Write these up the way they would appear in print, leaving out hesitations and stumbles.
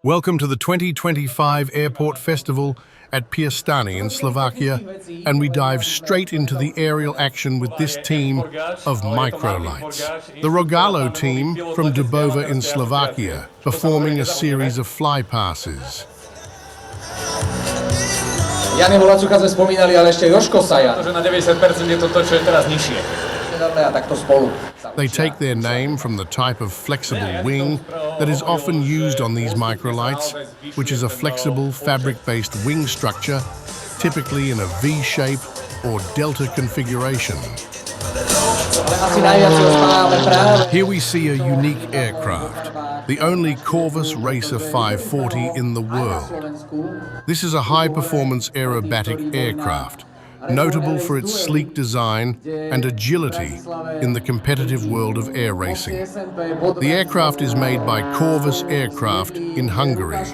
Welcome to the 2025 Airport Festival at Piešťany in Slovakia, and we dive straight into the aerial action with this team of microlights. The Rogallo Team from Dubova in Slovakia, performing a series of flypasses. Jany Holacucha sme spomínali, ale ešte Jožko Saja. Že na 90% je to, čo je teraz nižšie. They take their name from the type of flexible wing that is often used on these microlights, which is a flexible fabric-based wing structure, typically in a V-shape or delta configuration. Here we see a unique aircraft, the only Corvus Racer 540 in the world. This is a high-performance aerobatic aircraft, notable for its sleek design and agility in the competitive world of air racing. The aircraft is made by Corvus Aircraft in Hungary.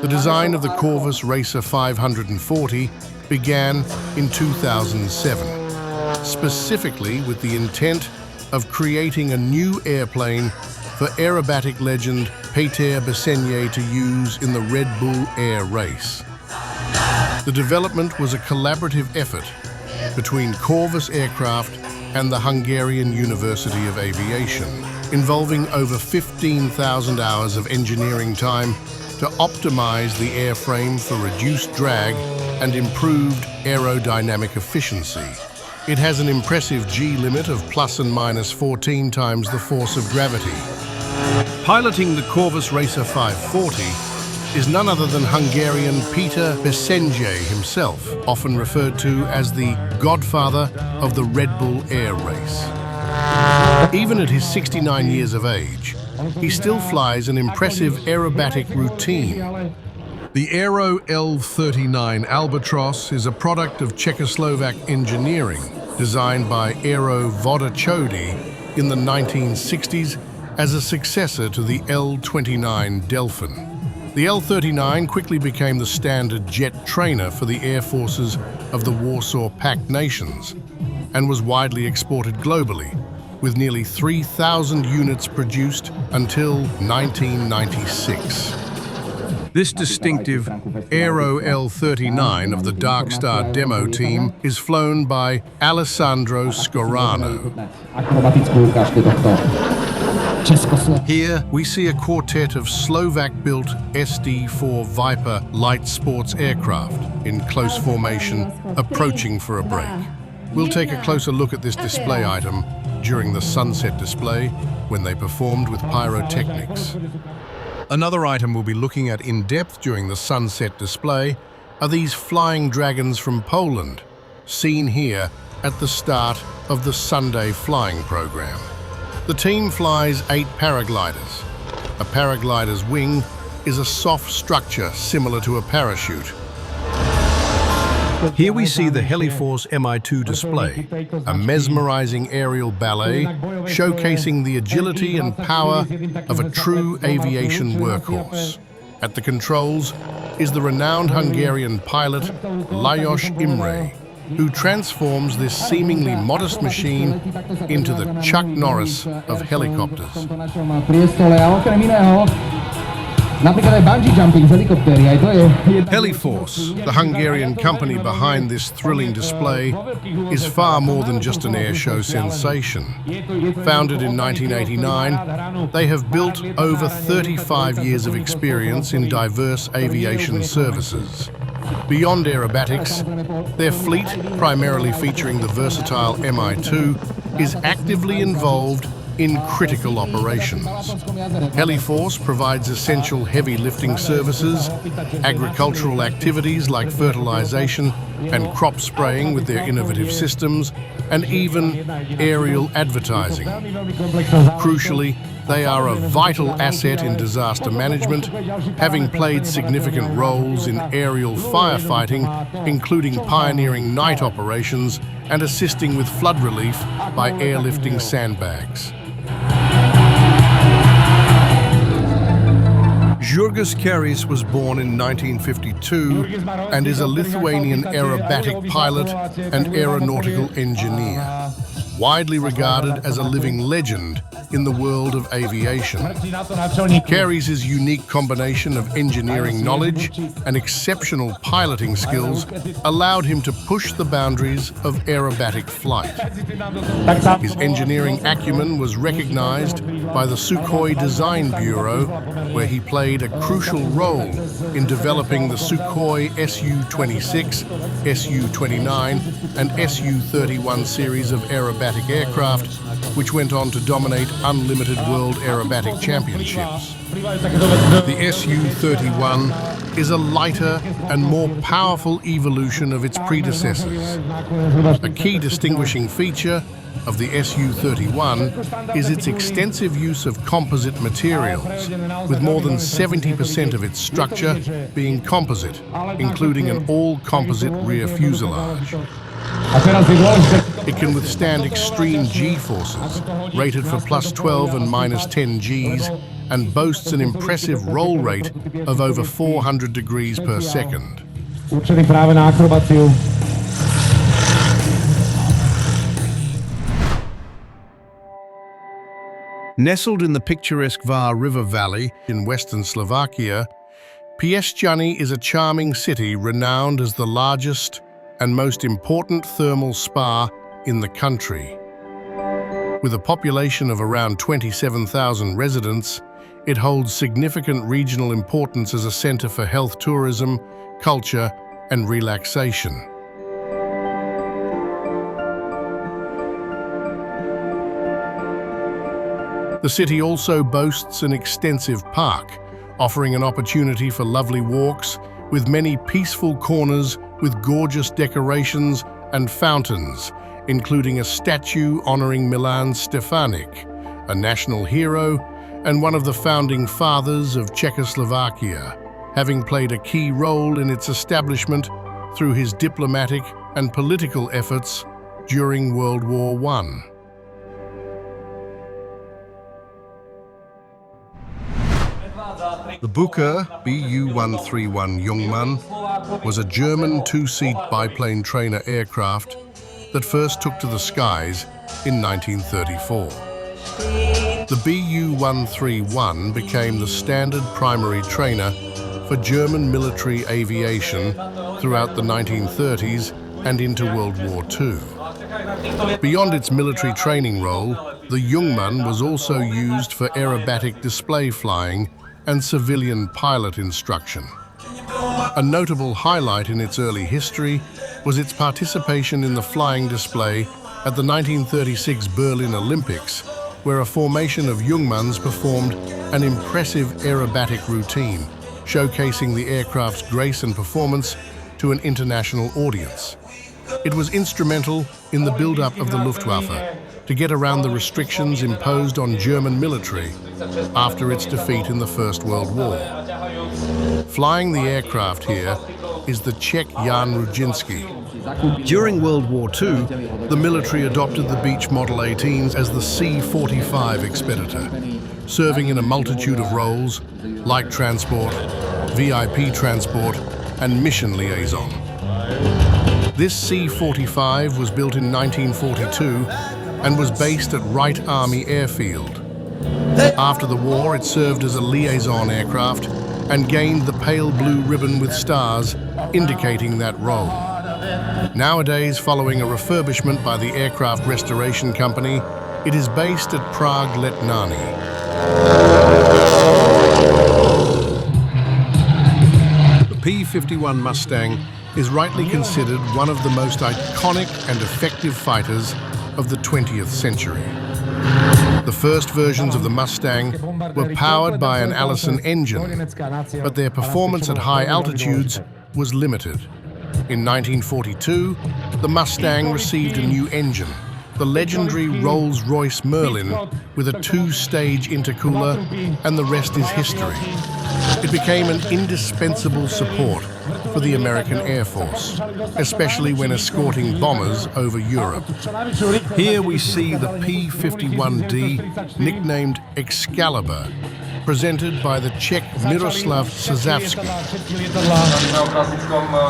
The design of the Corvus Racer 540 began in 2007, specifically with the intent of creating a new airplane for aerobatic legend Letectva Piestany to use in the Red Bull Air race. The development was a collaborative effort between Corvus Aircraft and the Hungarian University of Aviation, involving over 15,000 hours of engineering time to optimize the airframe for reduced drag and improved aerodynamic efficiency. It has an impressive G limit of plus and minus 14 times the force of gravity. Piloting the Corvus Racer 540 is none other than Hungarian Letectva Piestany himself, often referred to as the godfather of the Red Bull Air race. Even at his 69 years of age, he still flies an impressive aerobatic routine. The Aero L-39 Albatros is a product of Czechoslovak engineering, designed by Aero Vodachody in the 1960s as a successor to the L-29 Delfin. The L-39 quickly became the standard jet trainer for the air forces of the Warsaw Pact nations and was widely exported globally, with nearly 3,000 units produced until 1996. This distinctive Aero L-39 of the Dark Star demo team is flown by Alessandro Scorano. Here we see a quartet of Slovak-built SD4 Viper light sports aircraft in close formation, approaching for a break. We'll take a closer look at this display item during the sunset display when they performed with pyrotechnics. Another item we'll be looking at in depth during the sunset display are these flying dragons from Poland, seen here at the start of the Sunday flying program. The team flies 8 paragliders. A paraglider's wing is a soft structure similar to a parachute. Here we see the Heliforce Mi-2 display, a mesmerizing aerial ballet showcasing the agility and power of a true aviation workhorse. At the controls is the renowned Hungarian pilot Lajos Imre, who transforms this seemingly modest machine into the Chuck Norris of helicopters. Heliforce, the Hungarian company behind this thrilling display, is far more than just an airshow sensation. Founded in 1989, they have built over 35 years of experience in diverse aviation services. Beyond aerobatics, their fleet, primarily featuring the versatile Mi-2, is actively involved in critical operations. Heliforce provides essential heavy lifting services, agricultural activities like fertilization and crop spraying with their innovative systems, and even aerial advertising. Crucially, they are a vital asset in disaster management, having played significant roles in aerial firefighting, including pioneering night operations and assisting with flood relief by airlifting sandbags. Jurgis Kairys was born in 1952 and is a Lithuanian aerobatic pilot and aeronautical engineer. Widely regarded as a living legend, in the world of aviation. Kairys' unique combination of engineering knowledge and exceptional piloting skills allowed him to push the boundaries of aerobatic flight. His engineering acumen was recognized by the Sukhoi Design Bureau, where he played a crucial role in developing the Sukhoi SU-26, SU-29, and SU-31 series of aerobatic aircraft, which went on to dominate unlimited world aerobatic championships. The SU-31 is a lighter and more powerful evolution of its predecessors. A key distinguishing feature of the SU-31 is its extensive use of composite materials, with more than 70% of its structure being composite, including an all-composite rear fuselage. It can withstand extreme G-forces, rated for +12 and -10 Gs, and boasts an impressive roll rate of over 400 degrees per second. Nestled in the picturesque Var River Valley in western Slovakia, Piešťany is a charming city renowned as the largest and most important thermal spa in the country. With a population of around 27,000 residents, it holds significant regional importance as a center for health tourism, culture, and relaxation. The city also boasts an extensive park, offering an opportunity for lovely walks, with many peaceful corners with gorgeous decorations and fountains, including a statue honoring Milan Stefanic, a national hero and one of the founding fathers of Czechoslovakia, having played a key role in its establishment through his diplomatic and political efforts during World War I. The Bucher Bu-131 Jungmann was a German two-seat biplane trainer aircraft that first took to the skies in 1934. The Bu-131 became the standard primary trainer for German military aviation throughout the 1930s and into World War II. Beyond its military training role, the Jungmann was also used for aerobatic display flying and civilian pilot instruction. A notable highlight in its early history was its participation in the flying display at the 1936 Berlin Olympics, where a formation of Jungmanns performed an impressive aerobatic routine, showcasing the aircraft's grace and performance to an international audience. It was instrumental in the build-up of the Luftwaffe to get around the restrictions imposed on German military after its defeat in the First World War. Flying the aircraft here is the Czech Jan Rudzinski. During World War II, the military adopted the Beech Model 18s as the C-45 Expeditor, serving in a multitude of roles, like transport, VIP transport, and mission liaison. This C-45 was built in 1942 and was based at Wright Army Airfield. After the war, it served as a liaison aircraft and gained the pale blue ribbon with stars, indicating that role. Nowadays, following a refurbishment by the Aircraft Restoration Company, it is based at Prague Letňany. The P-51 Mustang is rightly considered one of the most iconic and effective fighters of the 20th century. The first versions of the Mustang were powered by an Allison engine, but their performance at high altitudes was limited. In 1942, the Mustang received a new engine, the legendary Rolls-Royce Merlin, with a two-stage intercooler, and the rest is history. It became an indispensable support for the American Air Force, especially when escorting bombers over Europe. Here we see the P-51D, nicknamed Excalibur, presented by the Czech Miroslav Sazavsky.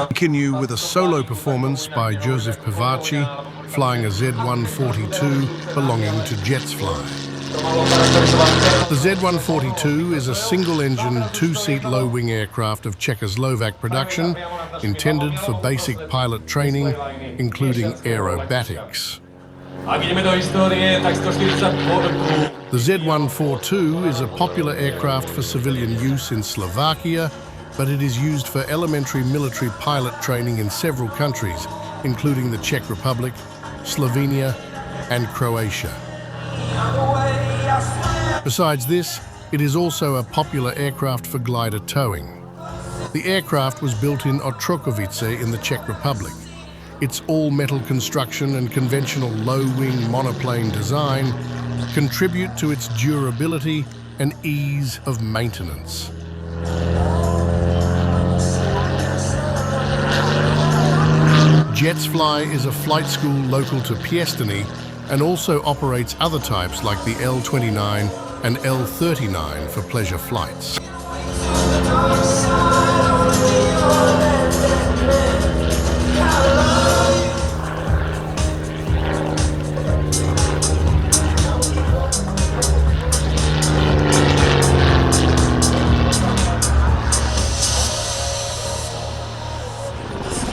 Continue with a solo performance by Josef Pivachi, flying a Z-142 belonging to Jetsfly. The Z-142 is a single-engine, two-seat low-wing aircraft of Czechoslovak production, intended for basic pilot training, including aerobatics. The Z-142 is a popular aircraft for civilian use in Slovakia, but it is used for elementary military pilot training in several countries, including the Czech Republic, Slovenia, and Croatia. Besides this, it is also a popular aircraft for glider towing. The aircraft was built in Otrokovice in the Czech Republic. Its all-metal construction and conventional low-wing monoplane design contribute to its durability and ease of maintenance. Jetsfly is a flight school local to Piešťany and also operates other types like the L-29 and L-39 for pleasure flights.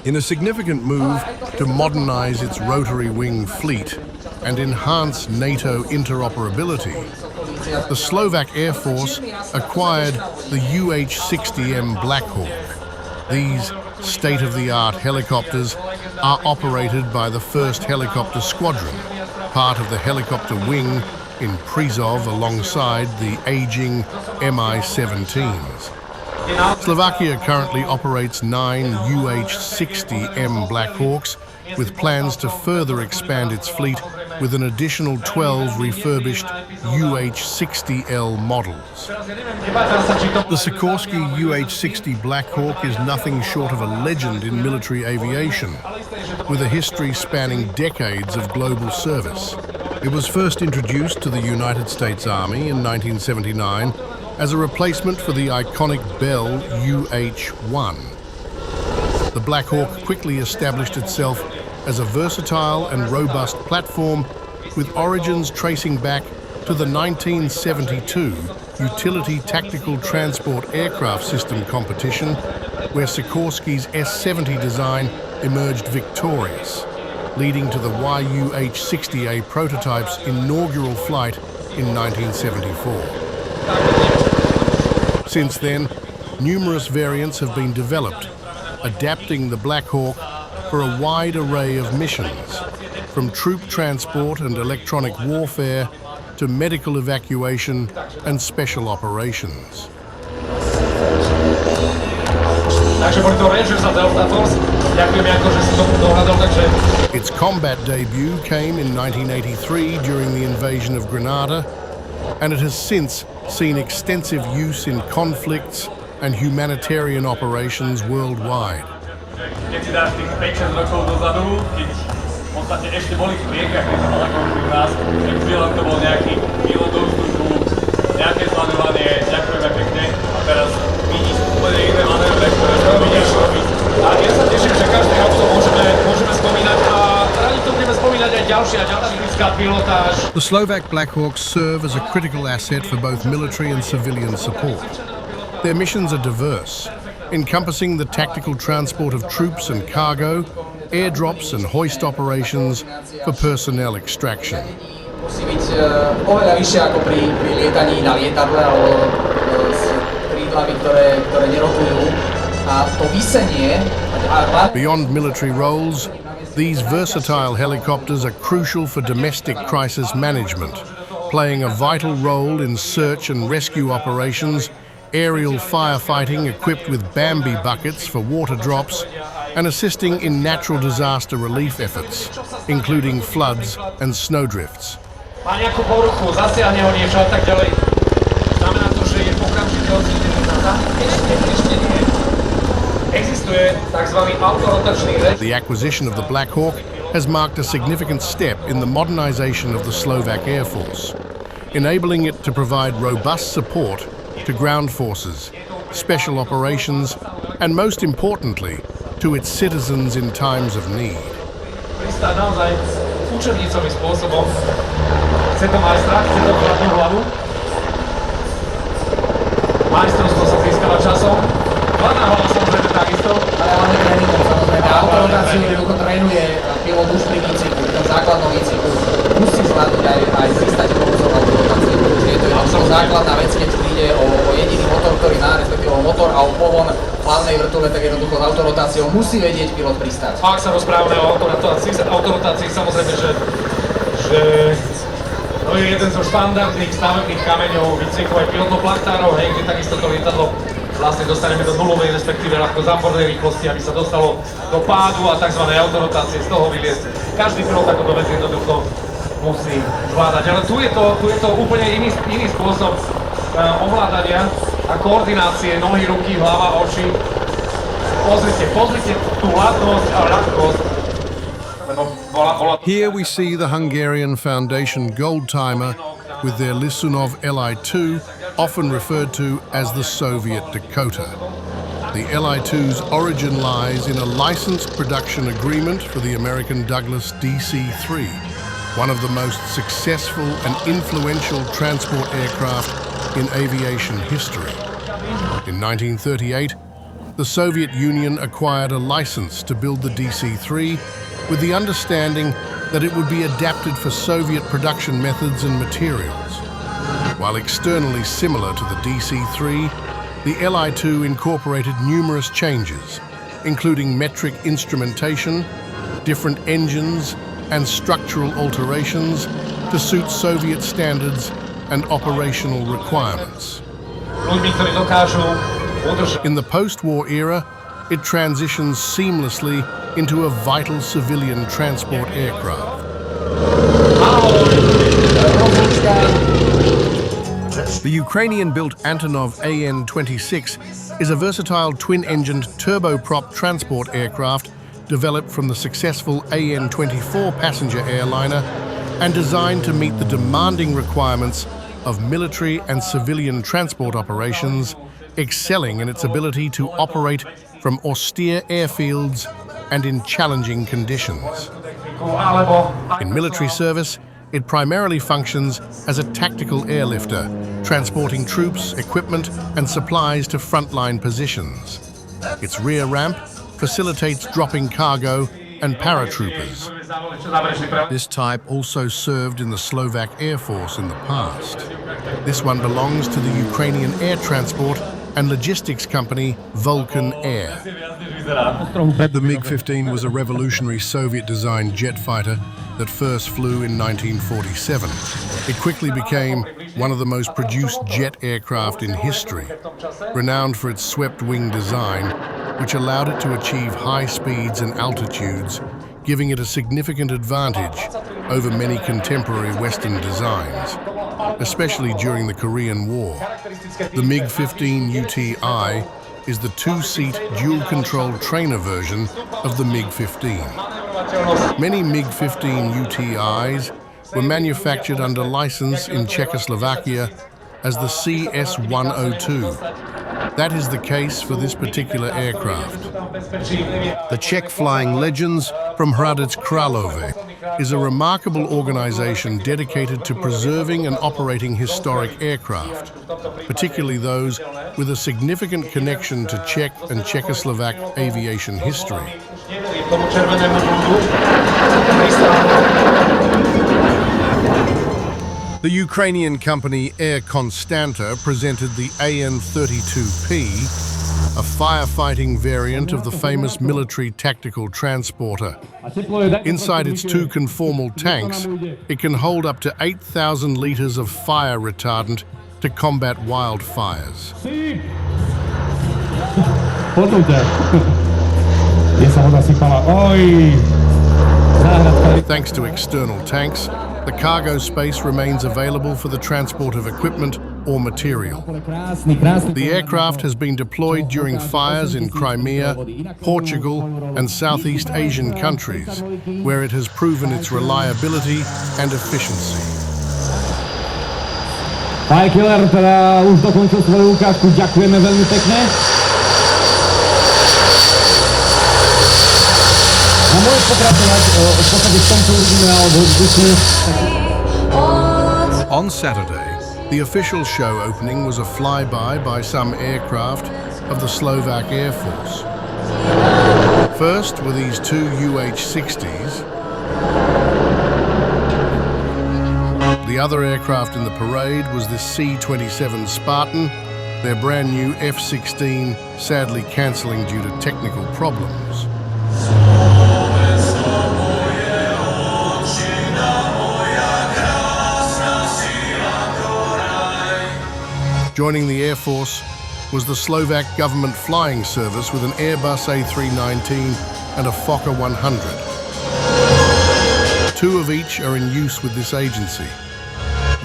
In a significant move to modernize its rotary wing fleet and enhance NATO interoperability, the Slovak Air Force acquired the UH-60 Blackhawk. These state-of-the-art helicopters are operated by the 1st Helicopter Squadron, part of the helicopter wing in Prizov alongside the aging Mi-17s. Slovakia currently operates 9 UH-60 Blackhawks, with plans to further expand its fleet with an additional 12 refurbished UH-60L models. The Sikorsky UH-60 Blackhawk is nothing short of a legend in military aviation, with a history spanning decades of global service. It was first introduced to the United States Army in 1979 as a replacement for the iconic Bell UH-1. The Blackhawk quickly established itself as a versatile and robust platform, with origins tracing back to the 1972 Utility Tactical Transport Aircraft System competition, where Sikorsky's S-70 design emerged victorious, leading to the UH-60A prototype's inaugural flight in 1974. Since then, numerous variants have been developed, adapting the Blackhawk for a wide array of missions, from troop transport and electronic warfare to medical evacuation and special operations. Its combat debut came in 1983 during the invasion of Grenada, and it has since seen extensive use in conflicts and humanitarian operations worldwide. The Slovak Blackhawks serve as a critical asset for both military and civilian support. Their missions are diverse, encompassing the tactical transport of troops and cargo, airdrops and hoist operations for personnel extraction. Beyond military roles, these versatile helicopters are crucial for domestic crisis management, playing a vital role in search and rescue operations, aerial firefighting equipped with Bambi buckets for water drops, and assisting in natural disaster relief efforts, including floods and snowdrifts. The acquisition of the Blackhawk has marked a significant step in the modernization of the Slovak Air Force, enabling it to provide robust support to ground forces, special operations, and most importantly, to its citizens in times of need. učebnicovým spôsobom. Chce to majstra, chce to chladnú hlavu. Majstrovstvo sa získava časom. Hladná hlava samozrejme takisto. Ale hlavne tréningom, samozrejme. Autorotáciu jednoducho trénuje pilot už pri výcviku, pri tom základnom výcviku. Musí zvládnuť aj získať provozov autorotáciu, pretože je to jednoducho základná vec, keď ide o jediný motor, ktorý má, respektíve o motor a o pohon hlavnej vrtule, tak jednoducho s autorotáciou musí vedieť pilot pristať. Ak sa rozprávame o autorotácii, samozrejme, že to je jeden zo štandardných stavebných kameňov výcviku aj pilotoplachtárov, hej, kde takisto to lietadlo vlastne dostaneme do nulovej, respektíve ľahko zápornej rýchlosti, aby sa dostalo do pádu a tzv. Autorotácie, z toho vyliesť. Každý pilot takúto vec jednoducho musí zvládať. Ale tu je to úplne iný spôsob ovládania a koordinácie nohy, ruky, hlava, oči. Pozrite tú hladnosť a ľahkosť. Here we see the Hungarian Foundation gold timer with their Lisunov Li-2, often referred to as the Soviet Dakota. The Li-2's origin lies in a licensed production agreement for the American Douglas DC-3, one of the most successful and influential transport aircraft in aviation history. In 1938, the Soviet Union acquired a license to build the DC-3 with the understanding that it would be adapted for Soviet production methods and materials. While externally similar to the DC-3, the Li-2 incorporated numerous changes, including metric instrumentation, different engines, and structural alterations to suit Soviet standards and operational requirements. In the post-war era, it transitions seamlessly into a vital civilian transport aircraft. The Ukrainian-built Antonov AN-26 is a versatile twin-engined turboprop transport aircraft developed from the successful AN-24 passenger airliner and designed to meet the demanding requirements of military and civilian transport operations, excelling in its ability to operate from austere airfields and in challenging conditions. In military service, it primarily functions as a tactical airlifter, transporting troops, equipment, and supplies to frontline positions. Its rear ramp facilitates dropping cargo and paratroopers. This type also served in the Slovak Air Force in the past. This one belongs to the Ukrainian air transport and logistics company Vulcan Air. The MiG-15 was a revolutionary Soviet-designed jet fighter that first flew in 1947. It quickly became one of the most produced jet aircraft in history, renowned for its swept-wing design, which allowed it to achieve high speeds and altitudes, giving it a significant advantage over many contemporary Western designs, especially during the Korean War. The MiG-15 UTI is the two-seat dual-control trainer version of the MiG-15. Many MiG-15 UTIs were manufactured under license in Czechoslovakia as the CS-102. That is the case for this particular aircraft. The Czech Flying Legends from Hradec Králové is a remarkable organization dedicated to preserving and operating historic aircraft, particularly those with a significant connection to Czech and Czechoslovak aviation history. The Ukrainian company Air Constanta presented the AN-32P, a firefighting variant of the famous military tactical transporter. Inside its two conformal tanks, it can hold up to 8,000 liters of fire retardant to combat wildfires. Thanks to external tanks, the cargo space remains available for the transport of equipment or material. The aircraft has been deployed during fires in Crimea, Portugal, and Southeast Asian countries, where it has proven its reliability and efficiency. Killer teda už dokončil svoju ukážku, ďakujeme veľmi pekne. A môžeš pokračovať v podstate v tom, čo uvidíme, alebo vzduchu. On Saturday, the official show opening was a flyby by some aircraft of the Slovak Air Force. First were these two UH-60s. The other aircraft in the parade was this C-27 Spartan, their brand new F-16 sadly cancelling due to technical problems. Joining the Air Force was the Slovak government flying service with an Airbus A319 and a Fokker 100. Two of each are in use with this agency.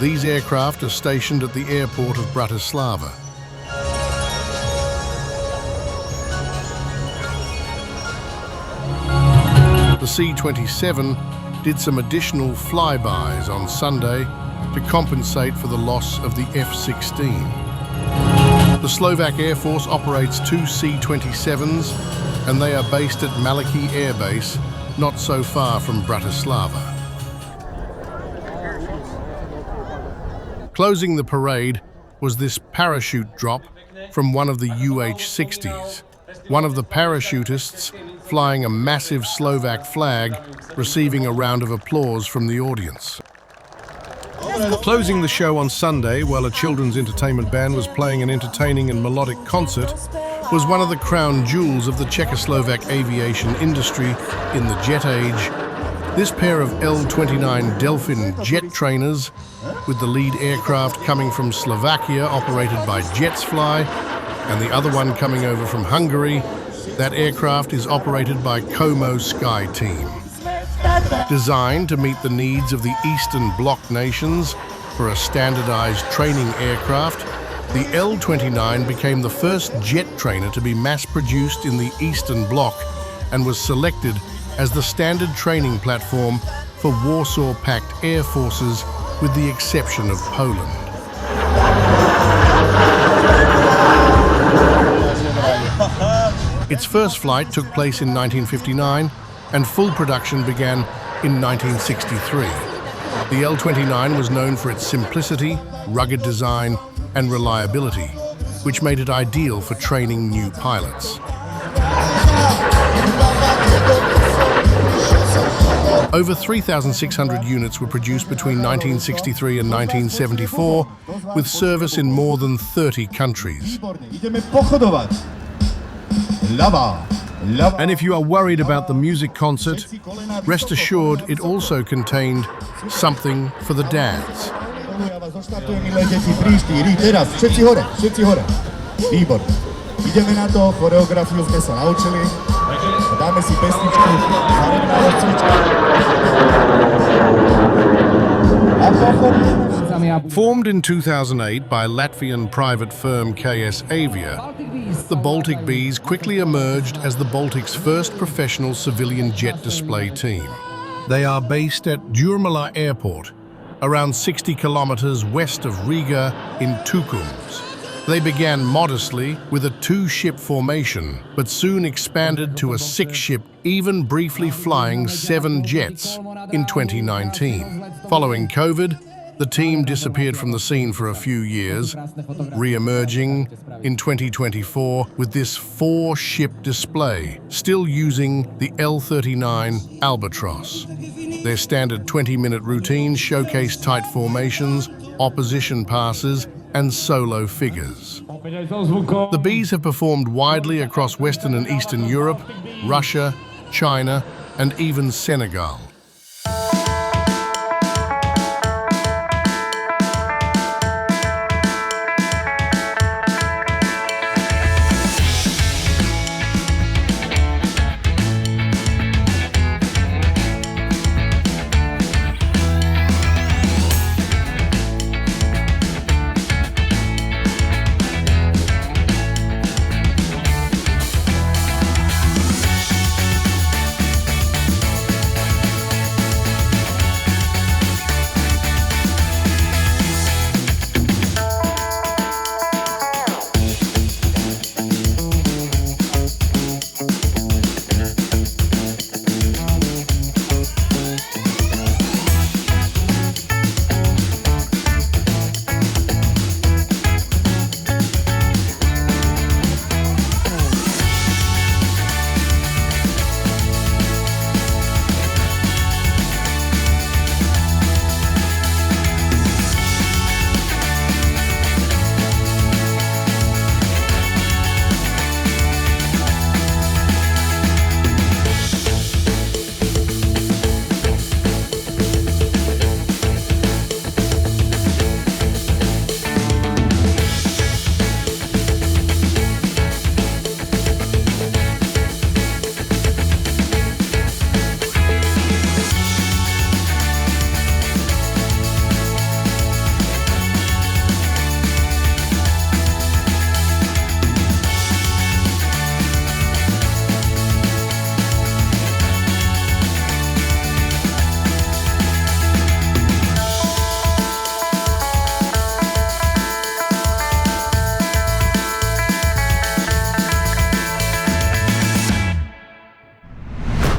These aircraft are stationed at the airport of Bratislava. The C-27 did some additional flybys on Sunday to compensate for the loss of the F-16. The Slovak Air Force operates two C-27s and they are based at Maliki Air Base, not so far from Bratislava. Closing the parade was this parachute drop from one of the UH-60s. One of the parachutists flying a massive Slovak flag, receiving a round of applause from the audience. Closing the show on Sunday, while a children's entertainment band was playing an entertaining and melodic concert, was one of the crown jewels of the Czechoslovak aviation industry in the jet age. This pair of L-29 Delfin jet trainers, with the lead aircraft coming from Slovakia operated by Jetsfly, and the other one coming over from Hungary, that aircraft is operated by Como Sky Team. Designed to meet the needs of the Eastern Bloc nations for a standardized training aircraft, the L-29 became the first jet trainer to be mass-produced in the Eastern Bloc and was selected as the standard training platform for Warsaw Pact air forces, with the exception of Poland. Its first flight took place in 1959 and full production began in 1963. The L-29 was known for its simplicity, rugged design and reliability, which made it ideal for training new pilots. Over 3,600 units were produced between 1963 and 1974, with service in more than 30 countries. And if you are worried about the music concert, rest assured it also contained something for the dads. Ideme na to, choreografiu sme sa naučili. Dáme si pesničku, zarebná rozcvička. Formed in 2008 by Latvian private firm KS Avia, the Baltic Bees quickly emerged as the Baltic's first professional civilian jet display team. They are based at Jurmala Airport, around 60 kilometers west of Riga in Tukums. They began modestly with a 2-ship formation, but soon expanded to a 6-ship, even briefly flying 7 jets in 2019. Following COVID, the team disappeared from the scene for a few years, re-emerging in 2024 with this 4-ship display, still using the L-39 Albatros. Their standard 20-minute routines showcase tight formations, opposition passes, and solo figures. The Bees have performed widely across Western and Eastern Europe, Russia, China, and even Senegal.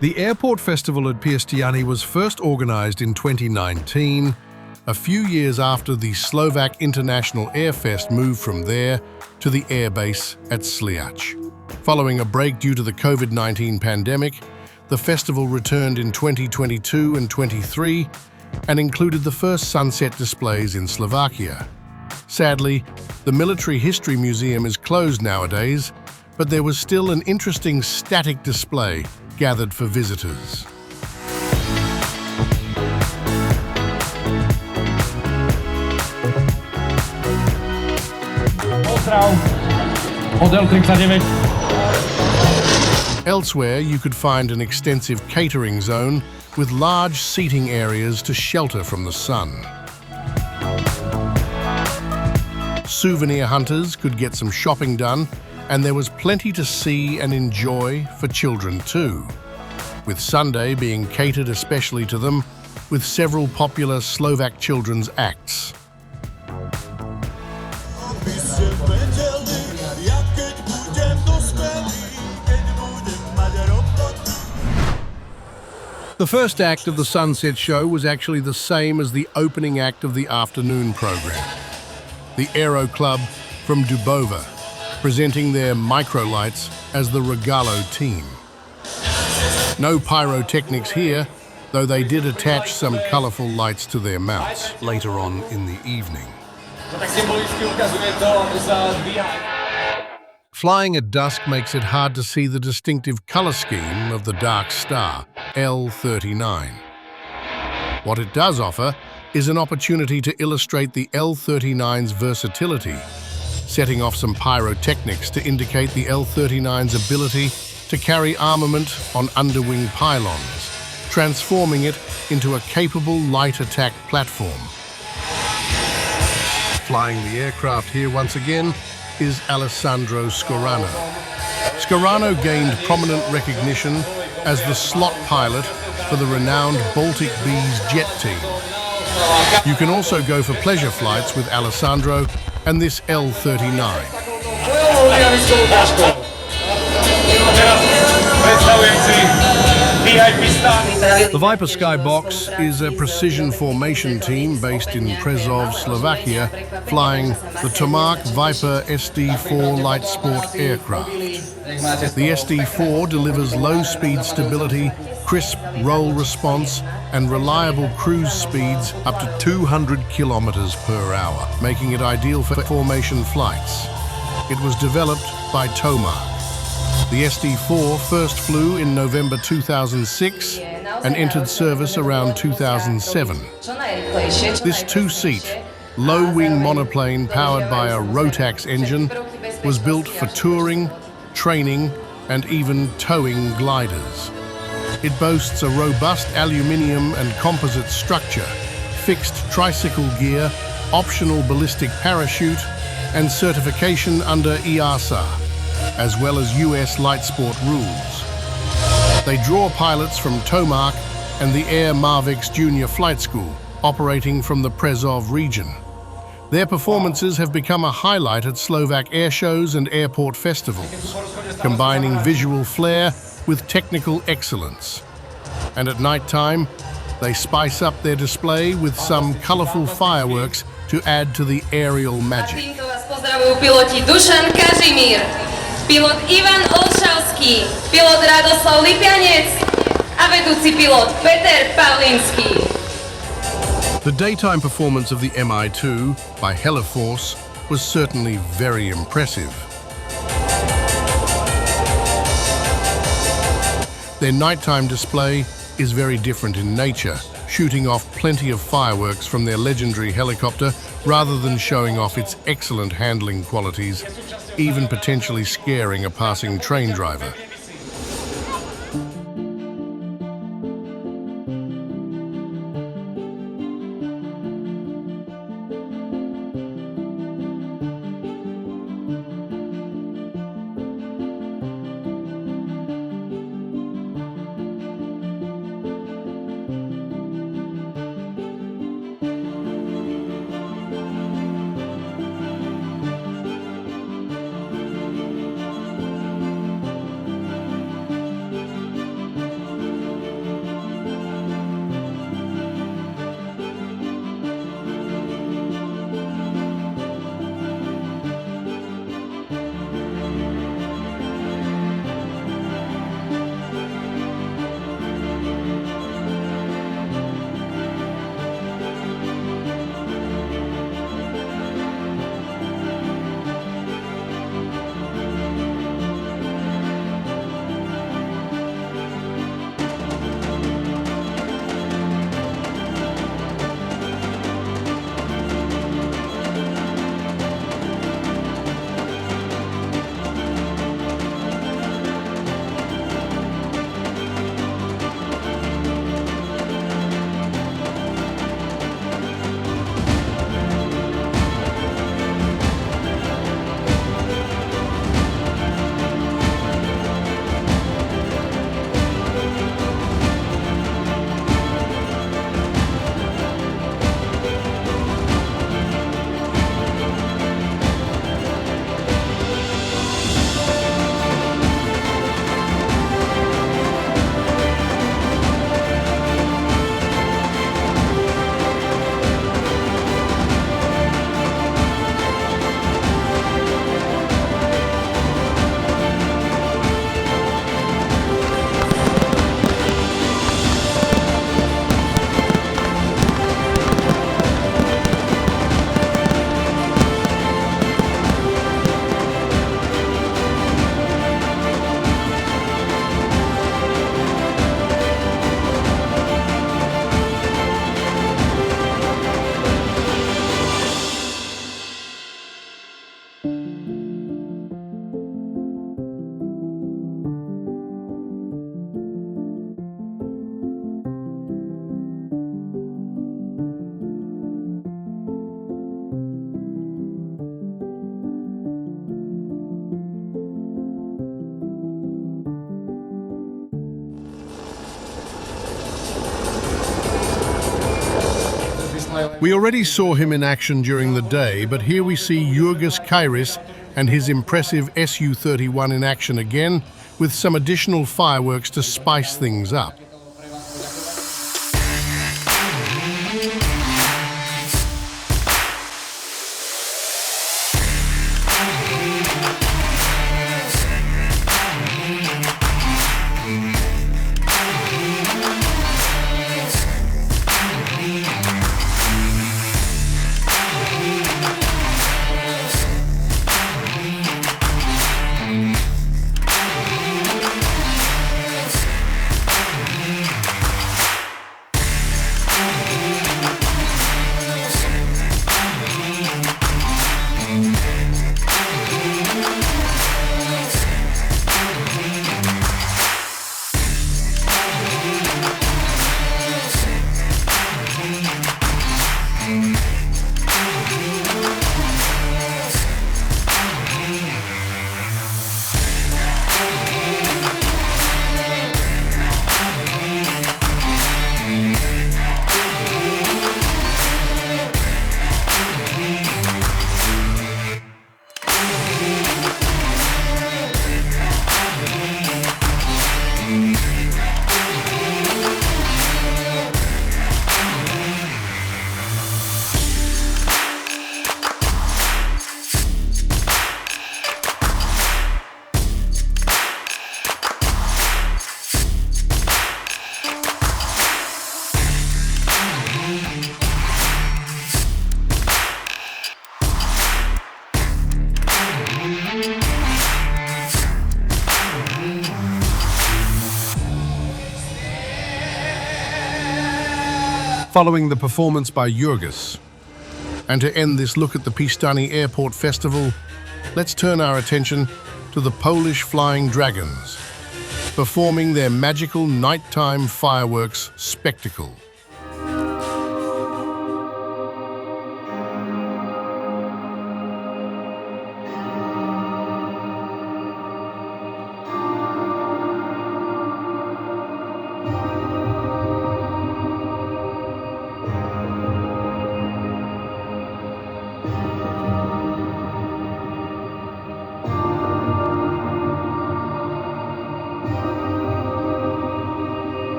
The airport festival at Piešťany was first organized in 2019, a few years after the Slovak International Airfest moved from there to the airbase at Sliač. Following a break due to the COVID-19 pandemic, the festival returned in 2022 and 23 and included the first sunset displays in Slovakia. Sadly, the Military History Museum is closed nowadays, but there was still an interesting static display gathered for visitors. Model 39. Elsewhere, you could find an extensive catering zone with large seating areas to shelter from the sun. Souvenir hunters could get some shopping done, and there was plenty to see and enjoy for children too, with Sunday being catered especially to them with several popular Slovak children's acts. The first act of the Sunset Show was actually the same as the opening act of the afternoon program. The Aero Club from Dubova, presenting their microlights as the Rogallo Team. No pyrotechnics here, though they did attach some colourful lights to their mounts later on in the evening. Flying at dusk makes it hard to see the distinctive colour scheme of the dark star, L39. What it does offer is an opportunity to illustrate the L39's versatility, setting off some pyrotechnics to indicate the L39's ability to carry armament on underwing pylons, transforming it into a capable light attack platform. Flying the aircraft here once again is Alessandro Scorano. Scorano gained prominent recognition as the slot pilot for the renowned Baltic Bees jet team. You can also go for pleasure flights with Alessandro and this L39. The Viper Skybox is a precision formation team based in Prešov, Slovakia, flying the Tomac Viper SD4 light sport aircraft. The SD4 delivers low-speed stability, crisp roll response, and reliable cruise speeds up to 200 kilometers per hour, making it ideal for formation flights. It was developed by Tomac. The SD4 first flew in November 2006 and entered service around 2007. This two-seat, low-wing monoplane powered by a Rotax engine was built for touring, training, and even towing gliders. It boasts a robust aluminium and composite structure, fixed tricycle gear, optional ballistic parachute, and certification under EASA, as well as US light sport rules. They draw pilots from Tomac and the Air Marvix Junior Flight School, operating from the Prešov region. Their performances have become a highlight at Slovak air shows and airport festivals, combining visual flair with technical excellence. And at night time, they spice up their display with some colorful fireworks to add to the aerial magic. Pilot Ivan Olšavský, pilot Radoslav Lipianec a vedúci pilot Peter Pavlinsky. The daytime performance of the Mi-2 by Heliforce was certainly very impressive. Their nighttime display is very different in nature, shooting off plenty of fireworks from their legendary helicopter rather than showing off its excellent handling qualities, even potentially scaring a passing train driver. We already saw him in action during the day, but here we see Jurgis Kairys and his impressive SU-31 in action again, with some additional fireworks to spice things up. Following the performance by Jurgis, and to end this look at the Piešťany Airport Festival, let's turn our attention to the Polish Flying Dragons, performing their magical nighttime fireworks spectacle.